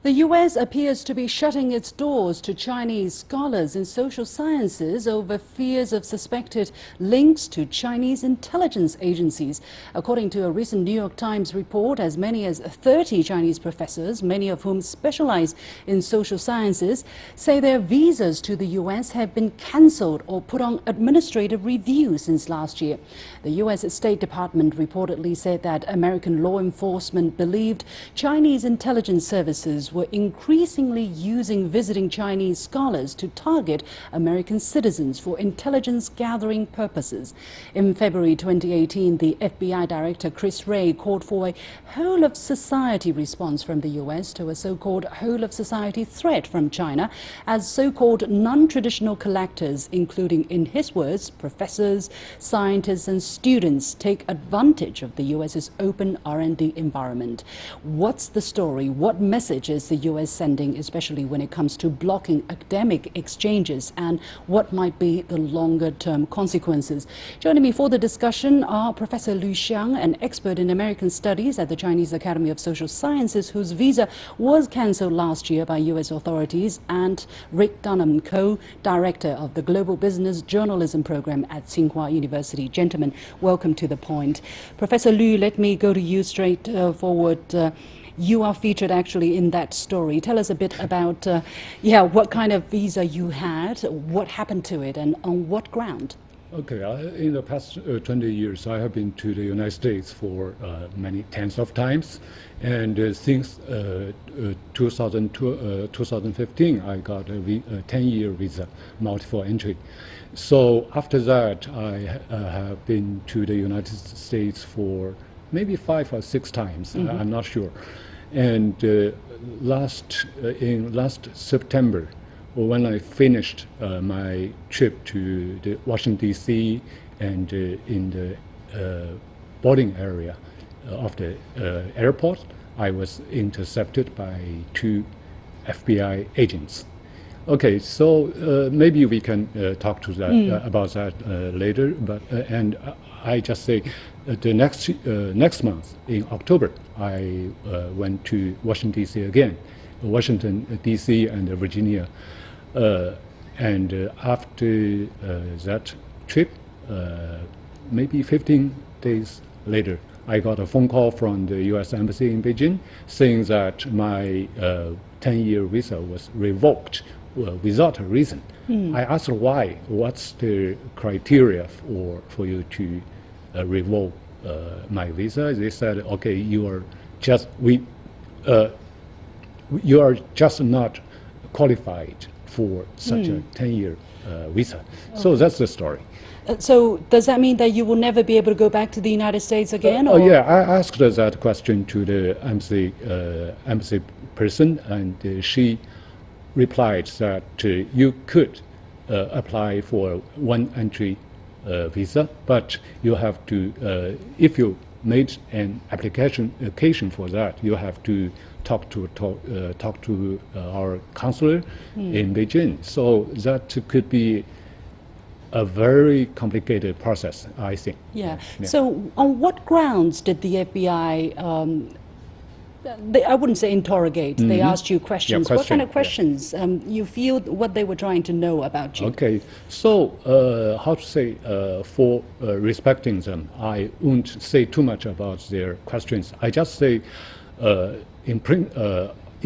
The U.S. appears to be shutting its doors to Chinese scholars in social sciences over fears of suspected links to Chinese intelligence agencies. According to a recent New York Times report, as many as 30 Chinese professors, many of whom specialize in social sciences, say their visas to the U.S. have been cancelled or put on administrative review since last year. The U.S. State Department reportedly said that American law enforcement believed Chinese intelligence services were increasingly using visiting Chinese scholars to target American citizens for intelligence gathering purposes. In February 2018, the FBI Director Chris Wray called for a whole-of-society response from the U.S. to a so-called whole-of-society threat from China, as so-called non-traditional collectors, including, in his words, professors, scientists and students, take advantage of the U.S.'s open R&D environment. What's the story? What message is the U.S. sending, especially when it comes to blocking academic exchanges, and what might be the longer-term consequences? Joining me for the discussion are Professor Lyu Xiang, an expert in American studies at the Chinese Academy of Social Sciences, whose visa was cancelled last year by U.S. authorities, and Rick Dunham, co-director of the Global Business Journalism program at Tsinghua University. Gentlemen, welcome to The Point. Professor Lyu, let me go to you straight forward. You are featured actually in that story. Tell us a bit about what kind of visa you had, what happened to it, and on what ground? Okay, in the past 20 years, I have been to the United States for many tens of times. And since 2015, I got a 10-year visa, multiple entry. So after that, I have been to the United States for maybe 5 or 6 times. I'm not sure. And last September, when I finished my trip to the Washington D.C. and in the boarding area of the airport, I was intercepted by 2 FBI agents. Okay, so maybe we can talk to that about that later. But and I just say the next month in October, I went to Washington D.C. again, Washington D.C. and Virginia, and after that trip, maybe 15 days later, I got a phone call from the U.S. Embassy in Beijing saying that my 10-year visa was revoked without a reason. I asked why. What's the criteria for you to revoke my visa? They said, okay, you are just not qualified for such a 10-year visa. Okay. So that's the story. So does that mean that you will never be able to go back to the United States again? Oh yeah, I asked that question to the embassy person, and she replied that you could apply for one entry visa, but you have to, if you made an application for that, you have to talk to our consular in Beijing. So that could be a very complicated process, I think. Yeah. So on what grounds did the FBI, I wouldn't say interrogate, they asked you questions. What kind of questions you feel what they were trying to know about you? Okay, so how to say, for respecting them, I won't say too much about their questions. I just say in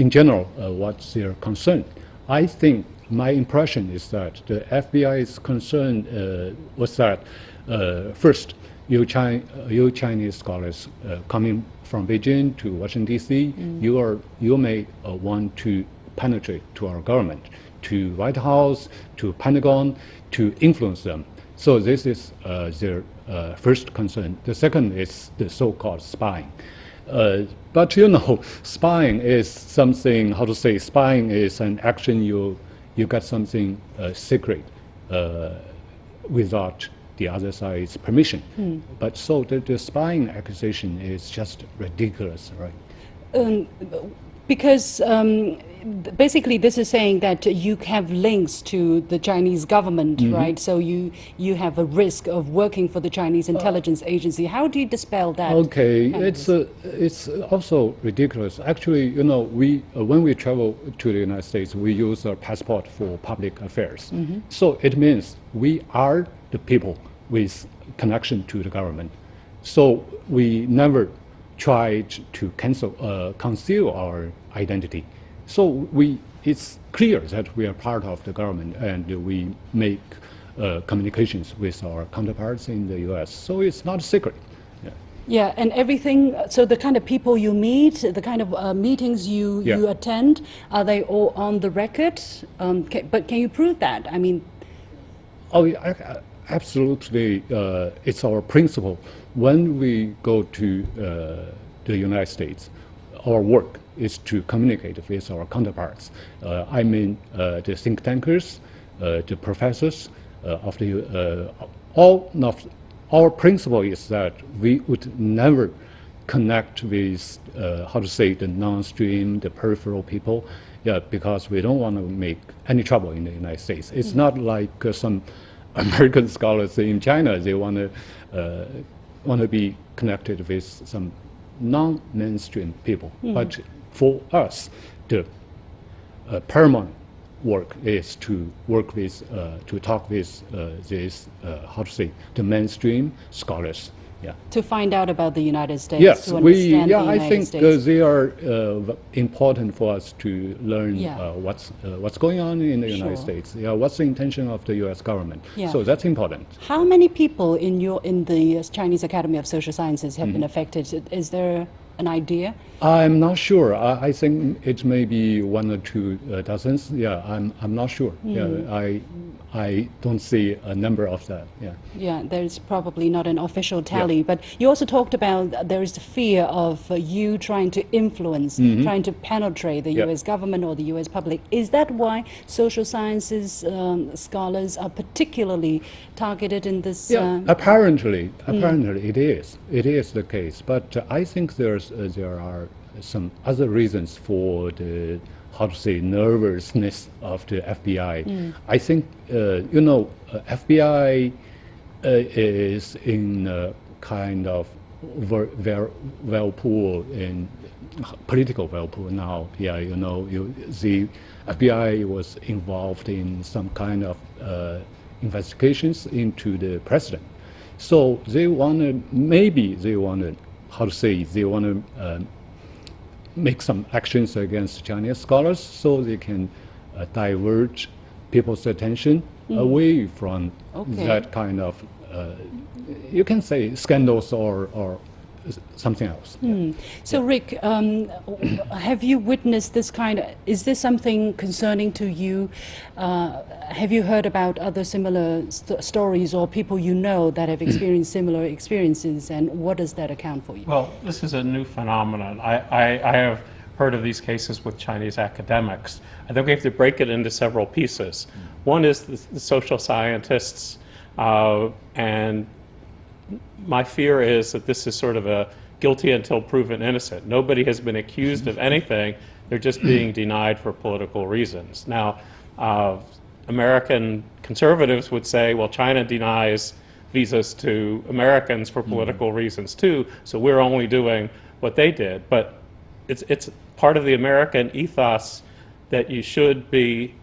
general what's their concern. I think my impression is that the FBI's concern was that first, you Chinese scholars coming from Beijing to Washington D.C., you may want to penetrate to our government, to White House, to Pentagon, to influence them. So this is their first concern. The second is the so-called spying. But you know, spying is something, how to say, spying is an action you get something secret without the other side's permission. But so the spying accusation is just ridiculous, right? Because basically this is saying that you have links to the Chinese government, right? So you have a risk of working for the Chinese intelligence agency. How do you dispel that? Okay, kind of risk? it's also ridiculous. Actually, you know, we when we travel to the United States, we use a passport for public affairs. So it means we are the people with connection to the government. So we never tried to conceal our identity. So it's clear that we are part of the government, and we make communications with our counterparts in the U.S. So it's not a secret. Yeah. Yeah, and everything, so the kind of people you meet, the kind of meetings you attend, are they all on the record? But can you prove that? I mean... Oh, yeah, absolutely. It's our principle. When we go to the United States, our work is to communicate with our counterparts. I mean, the think tankers, the professors of the our principle is that we would never connect with the non-stream, the peripheral people, because we don't want to make any trouble in the United States. It's not like some American scholars in China. They want to be connected with some non-mainstream people. But for us, the paramount work is to work with, to talk with these, the mainstream scholars. Yeah. To find out about the United States, yes, to understand the United I think States. they are important for us to learn what's going on in the United States. Yeah, what's the intention of the U.S. government? Yeah. So that's important. How many people in the Chinese Academy of Social Sciences have been affected? Is there an idea? I'm not sure. I think it may be 1 or 2 dozens. Yeah, I'm not sure. Yeah, I don't see a number of that. Yeah. Yeah, there's probably not an official tally, but you also talked about there is the fear of you trying to influence, trying to penetrate the U.S. government or the U.S. public. Is that why social sciences scholars are particularly targeted in this? Yeah, apparently it is. It is the case, but I think there are some other reasons for the nervousness of the FBI. I think FBI is in a kind of whirlpool, in political whirlpool now. Yeah, the FBI was involved in some kind of investigations into the president. So they want to make some actions against Chinese scholars, so they can divert people's attention away from that kind of, you can say, scandals or something else. So Rick, have you witnessed this kind of, is this something concerning to you? Have you heard about other similar stories or people you know that have experienced similar experiences, and what does that account for you? Well, this is a new phenomenon. I have heard of these cases with Chinese academics. I think we have to break it into several pieces. One is the social scientists, and my fear is that this is sort of a guilty until proven innocent. Nobody has been accused of anything. They're just being denied for political reasons. Now, American conservatives would say, well, China denies visas to Americans for political reasons too, so we're only doing what they did. But it's part of the American ethos that you should be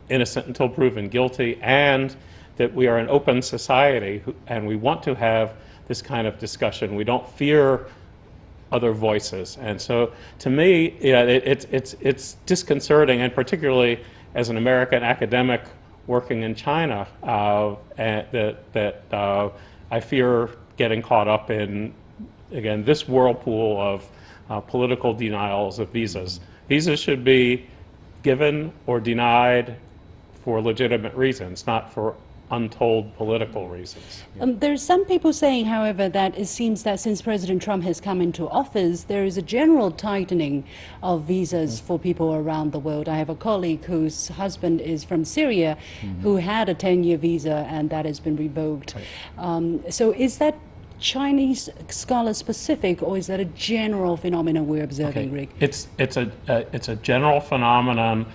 innocent until proven guilty, and that we are an open society and we want to have this kind of discussion. We don't fear other voices. And so to me, it's disconcerting, and particularly as an American academic working in China, that I fear getting caught up in, again, this whirlpool of political denials of visas. Visas should be given or denied for legitimate reasons, not for untold political reasons. There's some people saying, however, that it seems that since President Trump has come into office, there is a general tightening of visas for people around the world. I have a colleague whose husband is from Syria, who had a 10-year visa, and that has been revoked. So is that Chinese scholar specific, or is that a general phenomenon we're observing, Rick? It's a general phenomenon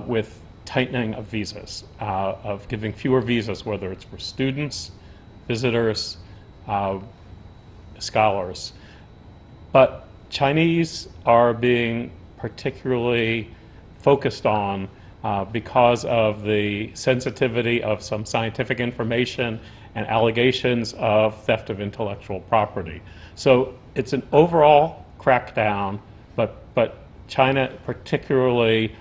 with tightening of visas, of giving fewer visas, whether it's for students, visitors, scholars. But Chinese are being particularly focused on because of the sensitivity of some scientific information and allegations of theft of intellectual property. So it's an overall crackdown, but China, particularly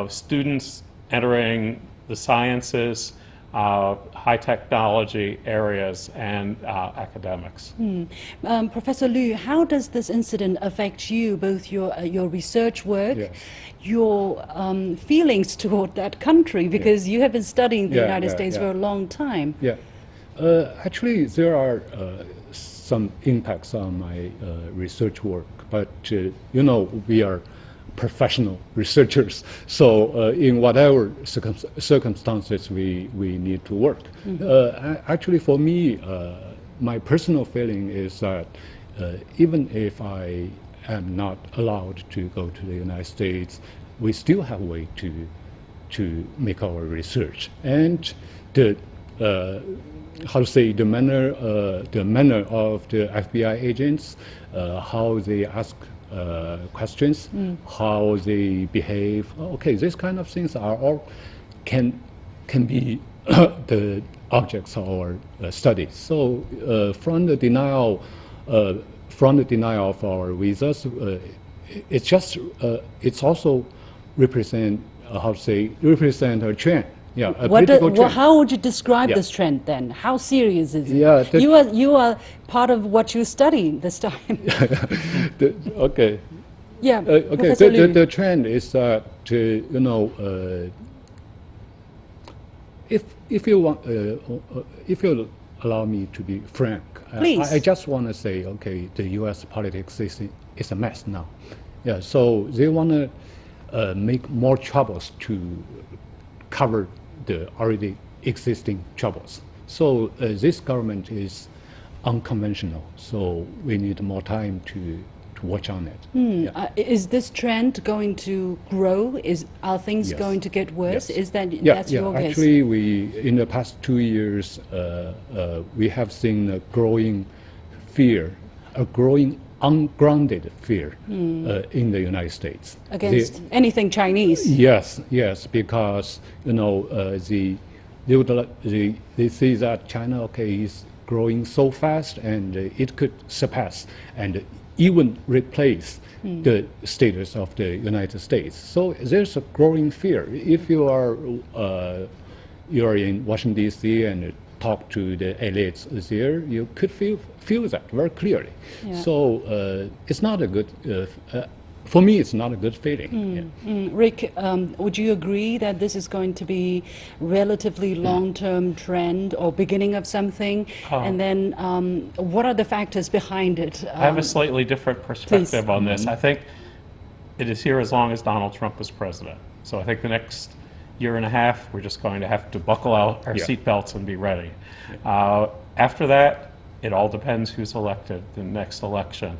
students entering the sciences, high technology areas, and academics. Professor Lyu, how does this incident affect you, both your research work, Yes. your feelings toward that country, because you have been studying the United States for a long time? Yeah. Actually, there are some impacts on my research work, but you know, we are professional researchers, so in whatever circumstances we need to work. Actually, for me, my personal feeling is that even if I am not allowed to go to the United States, we still have a way to make our research. And the how to say, the manner of the FBI agents, how they ask questions, how they behave. Okay, these kind of things are all can be the objects of our study. So from the denial of our visas, it's just it's also represent represent a trend. Yeah, a political trend. How would you describe this trend then? How serious is it? Yeah, you are part of what you study this time. Okay. Yeah. Okay. The trend is that you know, if you want, if you allow me to be frank, Please. I just want to say, okay, the U.S. politics is a mess now. Yeah. So they want to make more troubles to cover the already existing troubles. So this government is unconventional. So we need more time to watch on it. Yeah. Is this trend going to grow? Are things going to get worse? Yes. Is that that's your guess? Actually, we in the past 2 years we have seen a growing fear, a growing ungrounded fear in the United States Against anything Chinese? Yes, because you know they see that China, okay, is growing so fast, and it could surpass and even replace the status of the United States. So there's a growing fear. If you are in Washington D.C. and talk to the elites there, you could feel that very clearly. Yeah. So it's not a good. For me, it's not a good feeling. Rick, would you agree that this is going to be relatively long-term trend or beginning of something? And then what are the factors behind it? I have a slightly different perspective on this. I think it is here as long as Donald Trump is president. So I think the next year and a half, we're just going to have to buckle out our seatbelts and be ready. After that, it all depends who's elected the next election.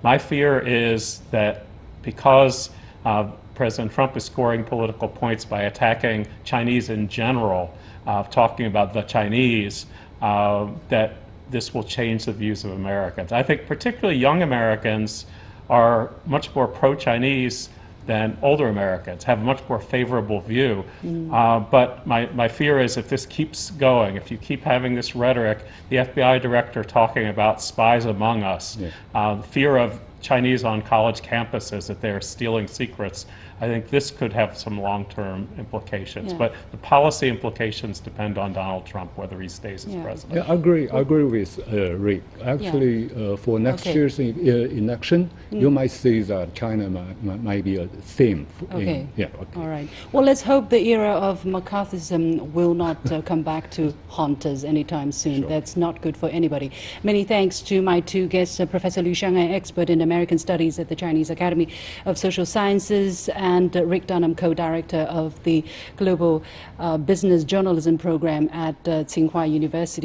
My fear is that because President Trump is scoring political points by attacking Chinese in general, talking about the Chinese, that this will change the views of Americans. I think particularly young Americans are much more pro-Chinese than older Americans, have a much more favorable view. But my fear is if this keeps going, if you keep having this rhetoric, the FBI director talking about spies among us, the fear of Chinese on college campuses, that they're stealing secrets, I think this could have some long-term implications. But the policy implications depend on Donald Trump, whether he stays as president. Yeah, I agree with Rick. Actually, for next year's election, you might see that China might be a theme. Okay. All right. Well, let's hope the era of McCarthyism will not come back to haunt us anytime soon. That's not good for anybody. Many thanks to my two guests, Professor Lyu Xiang, an expert in American Studies at the Chinese Academy of Social Sciences, and Rick Dunham, co-director of the Global Business Journalism Program at Tsinghua University.